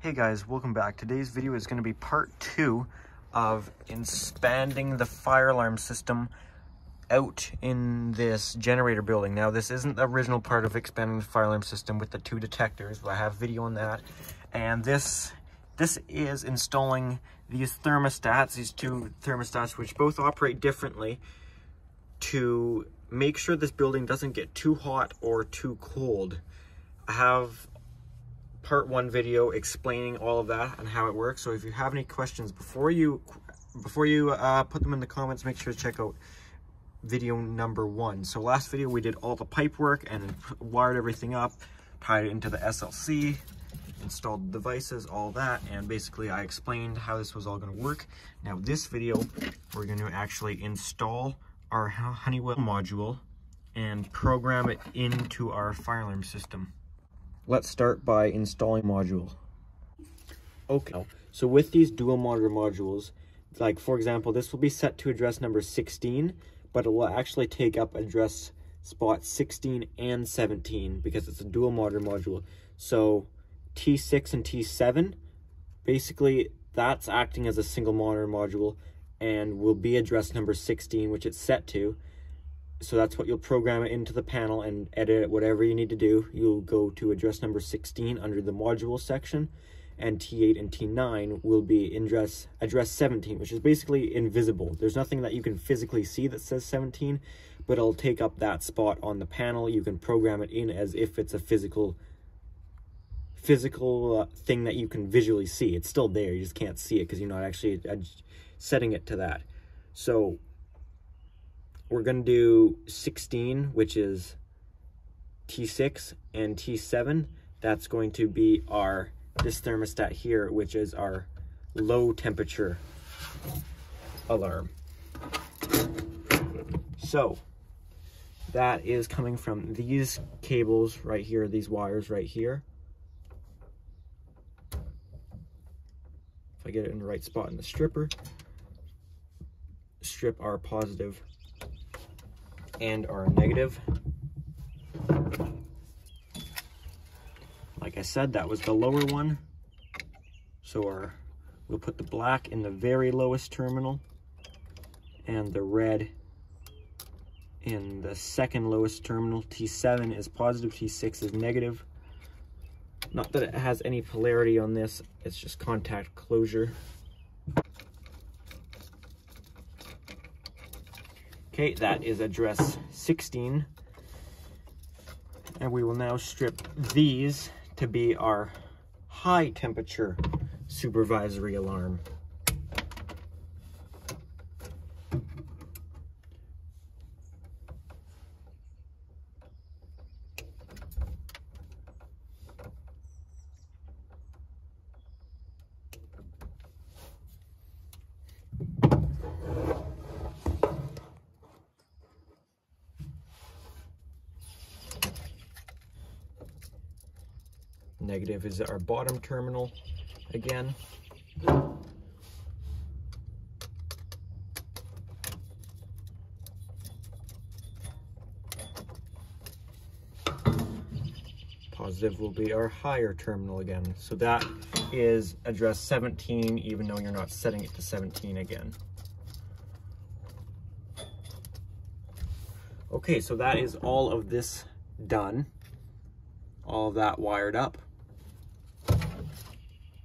Hey guys, welcome back. Today's video is going to be part 2 of expanding the fire alarm system out in this generator building. Now, this isn't the original part of expanding the fire alarm system with the 2 detectors, but I have video on that. And this is installing these thermostats, these 2 thermostats, which both operate differently, to make sure this building doesn't get too hot or too cold. I have part 1 video explaining all of that and how it works. So if you have any questions before you put them in the comments, make sure to check out video number 1. So last video we did all the pipe work and wired everything up, tied it into the SLC, installed the devices, all that, and basically I explained how this was all going to work. Now this video we're going to actually install our Honeywell module and program it into our fire alarm system. Let's start by installing module. Okay, so with these dual monitor modules, like for example, this will be set to address number 16, but it will actually take up address spot 16 and 17 because it's a dual monitor module. So T6 and T7, basically that's acting as a single monitor module and will be address number 16, which it's set to. So that's what you'll program it into the panel and edit it, whatever you need to do. You'll go to address number 16 under the module section, and T8 and T9 will be in address 17, which is basically invisible. There's nothing that you can physically see that says 17, but it'll take up that spot on the panel. You can program it in as if it's a physical thing that you can visually see. It's still there, you just can't see it because you're not actually setting it to that. So we're going to do 16, which is T6, and T7. That's going to be this thermostat here, which is our low temperature alarm. So that is coming from these cables right here, these wires right here. If I get it in the right spot in the stripper, strip our positive and our negative. Like I said, that was the lower one. So we'll put the black in the very lowest terminal and the red in the second lowest terminal. T7 is positive, T6 is negative. Not that it has any polarity on this, it's just contact closure. Okay, that is address 16. And we will now strip these to be our high temperature supervisory alarm. Negative is our bottom terminal again. Positive will be our higher terminal again. So that is address 17, even though you're not setting it to 17 again. Okay, so that is all of this done. All of that wired up.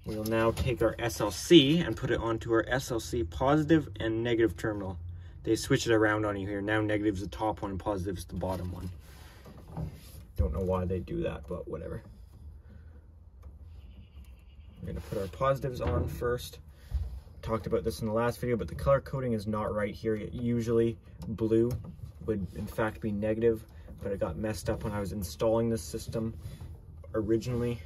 We'll now take our SLC and put it onto our SLC positive and negative terminal. They switch it around on you here. Now negative's the top one, positive's the bottom one. Don't know why they do that, but whatever. We're gonna put our positives on first. Talked about this in the last video, but the color coding is not right here. Usually blue would in fact be negative, but it got messed up when I was installing this system originally.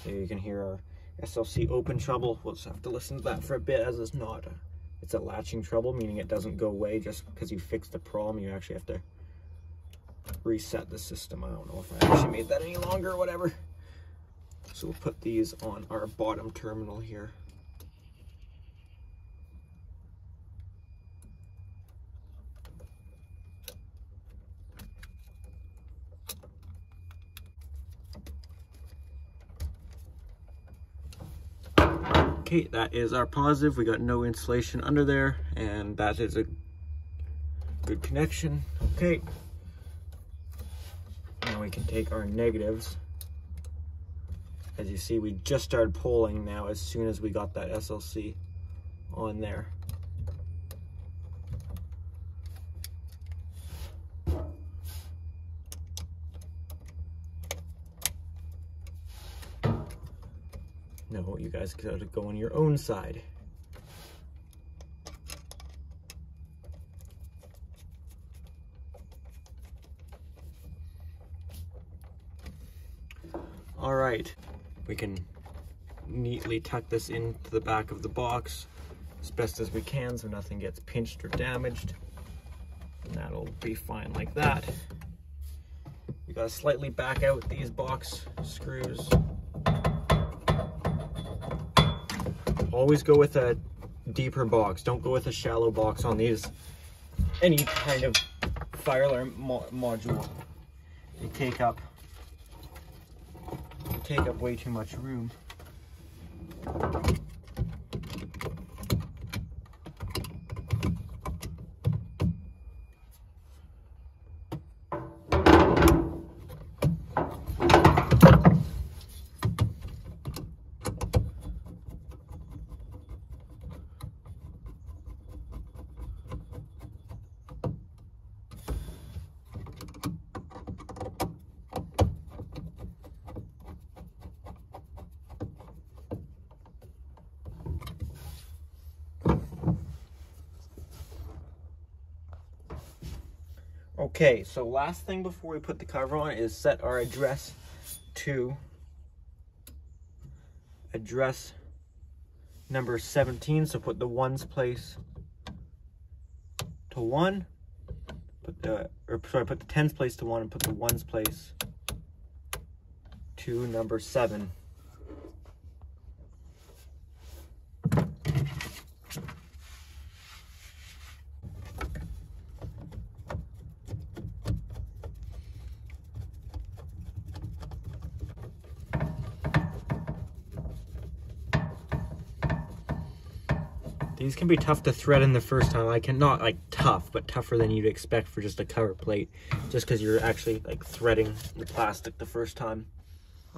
Here you can hear our SLC open trouble. We'll just have to listen to that for a bit, as it's a latching trouble, meaning it doesn't go away just because you fixed the problem. You actually have to reset the system. I don't know if I actually made that any longer or whatever. So we'll put these on our bottom terminal here. Okay, that is our positive. We got no insulation under there, and that is a good connection. Okay. Now we can take our negatives. As you see, we just started pulling now as soon as we got that SLC on there. No, you guys gotta go on your own side. All right, we can neatly tuck this into the back of the box as best as we can so nothing gets pinched or damaged. And that'll be fine like that. You gotta slightly back out these box screws. Always go with a deeper box. Don't go with a shallow box on these. Any kind of fire alarm module. They take up way too much room. Okay, so last thing before we put the cover on is set our address to address number 17. So put the ones place to 1. Put the tens place to 1 and put the ones place to number 7. These can be tough to thread in the first time. Not like tough, but tougher than you'd expect for just a cover plate, just because you're actually like threading the plastic the first time.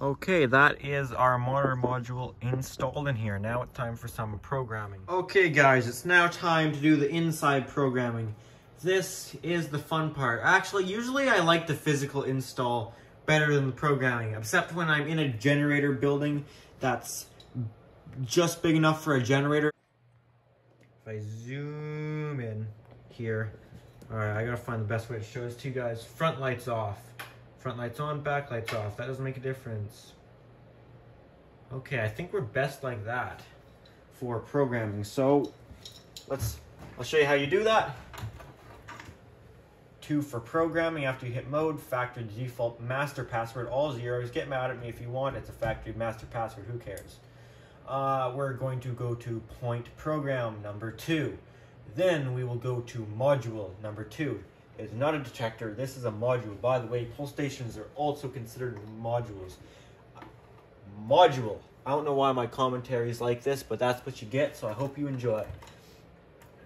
Okay, that is our monitor module installed in here. Now it's time for some programming. Okay guys, it's now time to do the inside programming. This is the fun part. Actually, usually I like the physical install better than the programming, except when I'm in a generator building that's just big enough for a generator. If I zoom in here, all right, I gotta find the best way to show this to you guys. Front lights off, front lights on, back lights off. That doesn't make a difference. Okay, I think we're best like that for programming. So I'll show you how you do that. 2 for programming. After you hit mode, factory default master password, all zeros. Get mad at me if you want. It's a factory master password. Who cares? We're going to go to point program number 2. Then we will go to module number 2. It's not a detector. This is a module. By the way, pull stations are also considered modules. Module. I don't know why my commentary is like this, but that's what you get, so I hope you enjoy.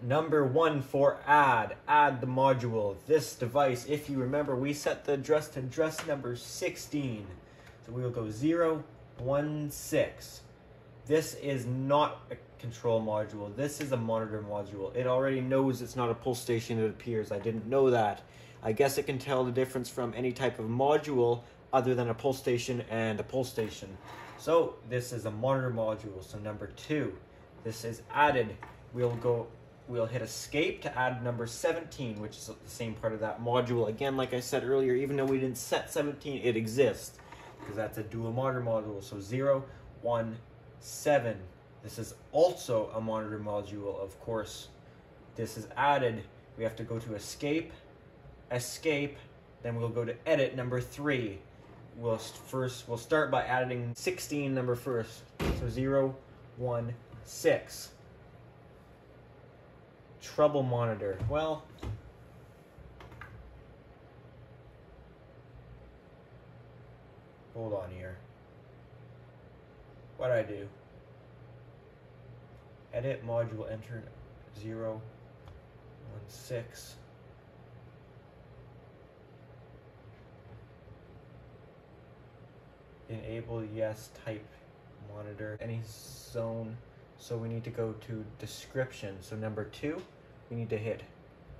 Number 1 for add the module. This device, if you remember, we set the address to address number 16. So we will go 0, 1, 6. This is not a control module. This is a monitor module. It already knows it's not a pull station, it appears. I didn't know that. I guess it can tell the difference from any type of module other than a pull station and a pull station. So this is a monitor module. So number 2, this is added. We'll hit escape to add number 17, which is the same part of that module. Again, like I said earlier, even though we didn't set 17, it exists because that's a dual monitor module. So 0, 1, 7. This is also a monitor module, of course. This is added. We have to go to escape, then we'll go to edit number 3. We'll start by adding 16 number first. So 0, 1, 6. Trouble monitor. Well, hold on here. What'd I do? edit module, enter 0, 1, 6. Enable yes, type monitor, any zone. So we need to go to description. So number 2, we need to hit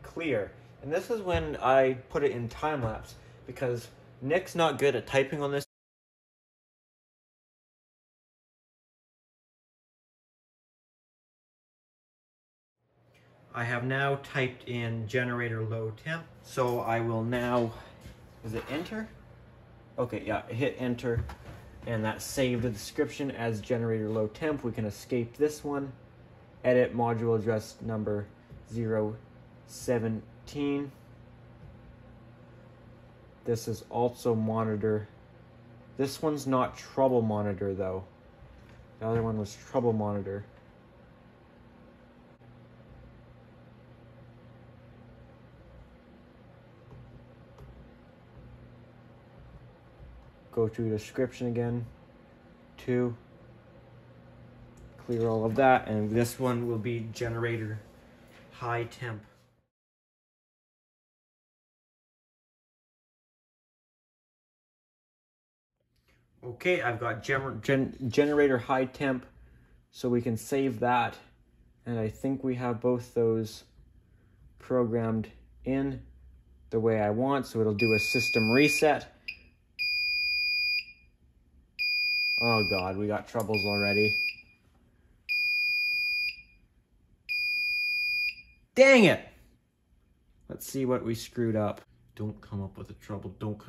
clear. And this is when I put it in time lapse because Nick's not good at typing on this. I have now typed in generator low temp. So I will now, is it enter? Okay, yeah, hit enter. And that saved the description as generator low temp. We can escape this one. Edit module address number 017. This is also monitor. This one's not trouble monitor though. The other one was trouble monitor. Go to description again. 2. Clear all of that, and this one will be generator high temp. Okay, I've got generator high temp, so we can save that, and I think we have both those programmed in the way I want, so it'll do a system reset. Oh God, we got troubles already. Dang it! Let's see what we screwed up. Don't come up with a trouble, don't.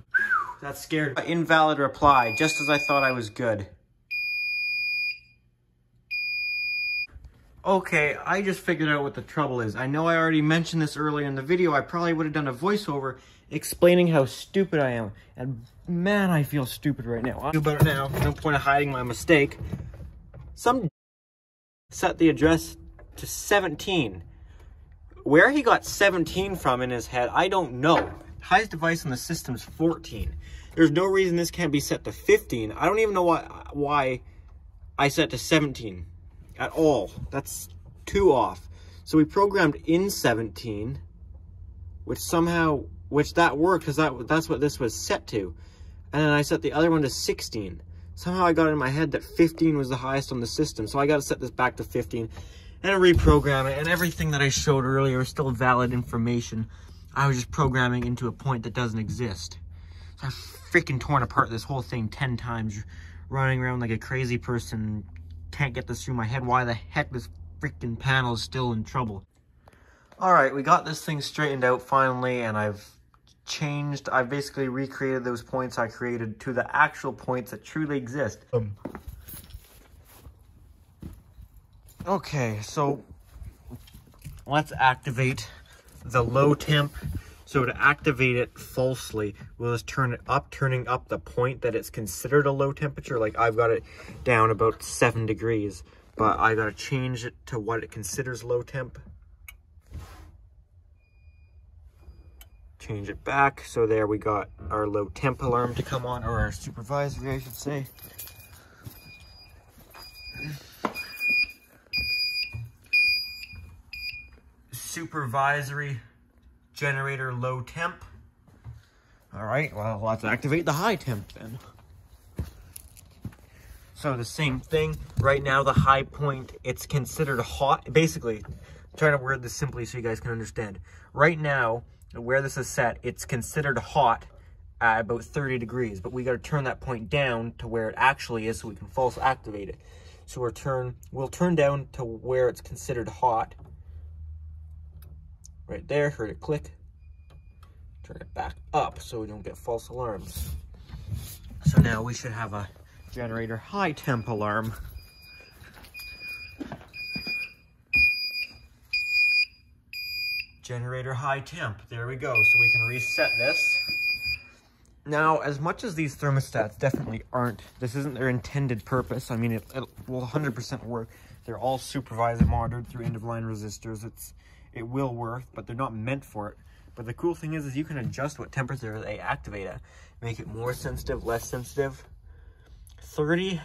That scared me. Invalid reply, just as I thought I was good. Okay, I just figured out what the trouble is. I know I already mentioned this earlier in the video. I probably would have done a voiceover explaining how stupid I am. And man, I feel stupid right now. I'll do about it now. No point of hiding my mistake. Some set the address to 17. Where he got 17 from in his head, I don't know. Highest device on the system is 14. There's no reason this can't be set to 15. I don't even know why I set to 17 at all. That's too off. So we programmed in 17, which that worked because that's what this was set to. And then I set the other one to 16. Somehow I got it in my head that 15 was the highest on the system. So I got to set this back to 15 and reprogram it. And everything that I showed earlier is still valid information. I was just programming into a point that doesn't exist. So I've freaking torn apart this whole thing 10 times, running around like a crazy person. Can't get this through my head. Why the heck this freaking panel is still in trouble. All right, we got this thing straightened out finally, and I've basically recreated those points I created to the actual points that truly exist. Okay, so let's activate the low temp. So to activate it falsely, we'll just turn it up, turning up the point that it's considered a low temperature. Like I've got it down about 7 degrees, but I gotta change it to what it considers low temp. Change it back. So there we got our low temp alarm to come on, or our supervisory, I should say. Supervisory generator low temp. All right, well, let's activate the high temp then. So the same thing. Right now, the high point, it's considered hot. Basically, I'm trying to word this simply so you guys can understand. Right now, where this is set, it's considered hot at about 30 degrees, but we got to turn that point down to where it actually is so we can false activate it. So we'll turn down to where it's considered hot. Right there, heard it click. Turn it back up so we don't get false alarms. So now we should have a generator high temp alarm. Generator high temp, there we go. So we can reset this. Now, as much as these thermostats definitely aren't, this isn't their intended purpose. I mean, it will 100% work. They're all supervisor monitored through end-of-line resistors. It will work, but they're not meant for it. But the cool thing is you can adjust what temperature they activate at. Make it more sensitive, less sensitive. 30,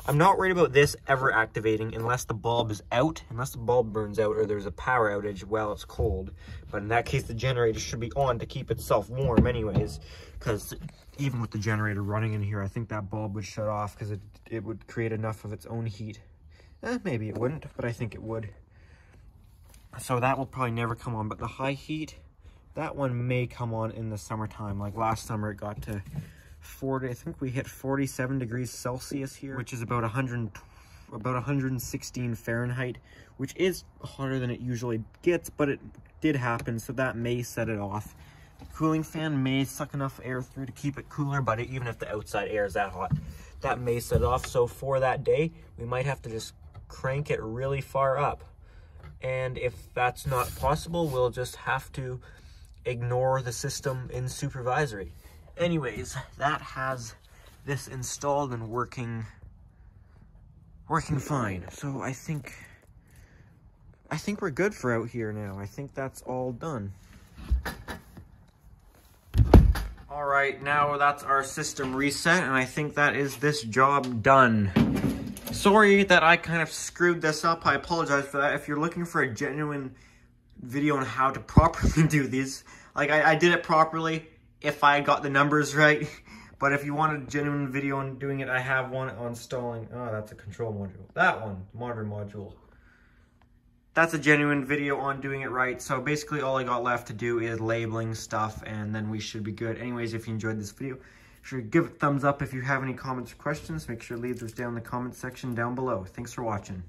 I'm not worried about this ever activating unless the bulb is out, unless the bulb burns out or there's a power outage while it's cold. But in that case, the generator should be on to keep itself warm anyways, because even with the generator running in here, I think that bulb would shut off because it would create enough of its own heat. Maybe it wouldn't, but I think it would. So that will probably never come on, but the high heat, that one may come on in the summertime. Like last summer, it got to 40, I think we hit 47 degrees Celsius here, which is about 116 Fahrenheit, which is hotter than it usually gets, but it did happen, so that may set it off. The cooling fan may suck enough air through to keep it cooler, but even if the outside air is that hot, that may set it off. So for that day, we might have to just crank it really far up. And if that's not possible, we'll just have to ignore the system in Supervisory. Anyways, that has this installed and working fine. So I think we're good for out here now. I think that's all done. All right, now that's our system reset, and I think that is this job done. Sorry that I kind of screwed this up. I apologize for that. If you're looking for a genuine video on how to properly do these, like I did it properly if I got the numbers right. But if you want a genuine video on doing it, I have one on installing. Oh, that's a control module. That one, monitor module. That's a genuine video on doing it right. So basically all I got left to do is labeling stuff, and then we should be good. Anyways, if you enjoyed this video, sure, give it a thumbs up. If you have any comments or questions, make sure to leave those down in the comment section down below. Thanks for watching.